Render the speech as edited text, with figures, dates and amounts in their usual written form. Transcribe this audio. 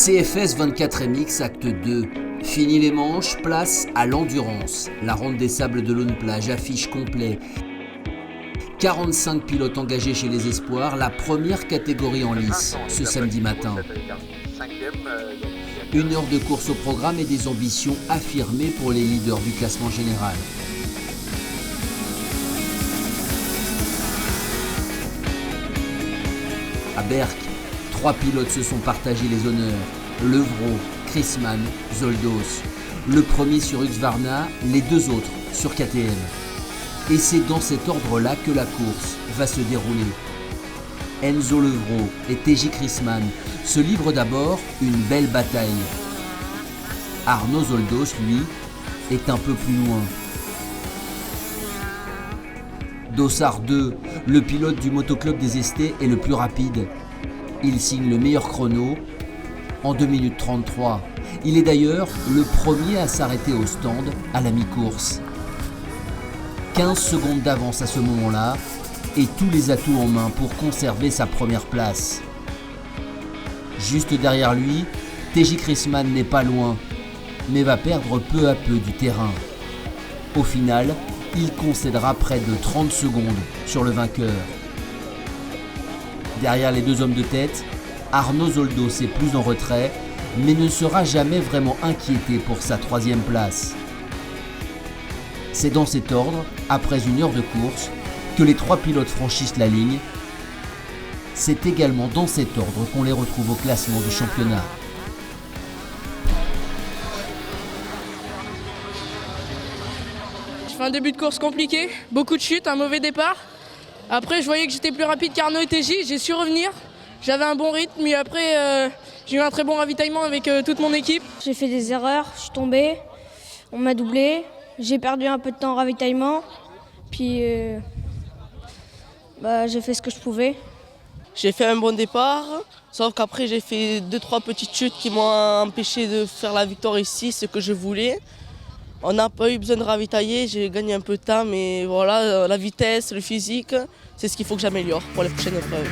CFS 24MX acte 2. Fini les manches, place à l'endurance. La ronde des sables de l'Aune-Plage affiche complet. 45 pilotes engagés chez les Espoirs, la première catégorie en lice ce samedi matin. 1 heure de course au programme et des ambitions affirmées pour les leaders du classement général. À Berck, 3 pilotes se sont partagés les honneurs. Levrault, Chrisman, Zoldos. Le premier sur Husqvarna, les deux autres sur KTM. Et c'est dans cet ordre-là que la course va se dérouler. Enzo Levrault et TJ Chrisman se livrent d'abord une belle bataille. Arnaud Zoldos, lui, est un peu plus loin. Dossard 2, le pilote du motoclub des Estés, est le plus rapide. Il signe le meilleur chrono en 2 minutes 33. Il est d'ailleurs le premier à s'arrêter au stand à la mi-course. 15 secondes d'avance à ce moment-là et tous les atouts en main pour conserver sa première place. Juste derrière lui, TJ Chrisman n'est pas loin, mais va perdre peu à peu du terrain. Au final, il concédera près de 30 secondes sur le vainqueur. Derrière les deux hommes de tête, Arnaud Zoldos est plus en retrait, mais ne sera jamais vraiment inquiété pour sa 3e place. C'est dans cet ordre, après 1 heure de course, que les 3 pilotes franchissent la ligne. C'est également dans cet ordre qu'on les retrouve au classement du championnat. Je fais un début de course compliqué, beaucoup de chutes, un mauvais départ. Après, je voyais que j'étais plus rapide qu'Arnaud et TJ, j'ai su revenir. J'avais un bon rythme, mais après, j'ai eu un très bon ravitaillement avec toute mon équipe. J'ai fait des erreurs, je suis tombé, on m'a doublé. J'ai perdu un peu de temps en ravitaillement, puis j'ai fait ce que je pouvais. J'ai fait un bon départ, sauf qu'après j'ai fait 2-3 petites chutes qui m'ont empêché de faire la victoire ici, ce que je voulais. On n'a pas eu besoin de ravitailler, j'ai gagné un peu de temps, mais voilà, la vitesse, le physique, c'est ce qu'il faut que j'améliore pour les prochaines épreuves.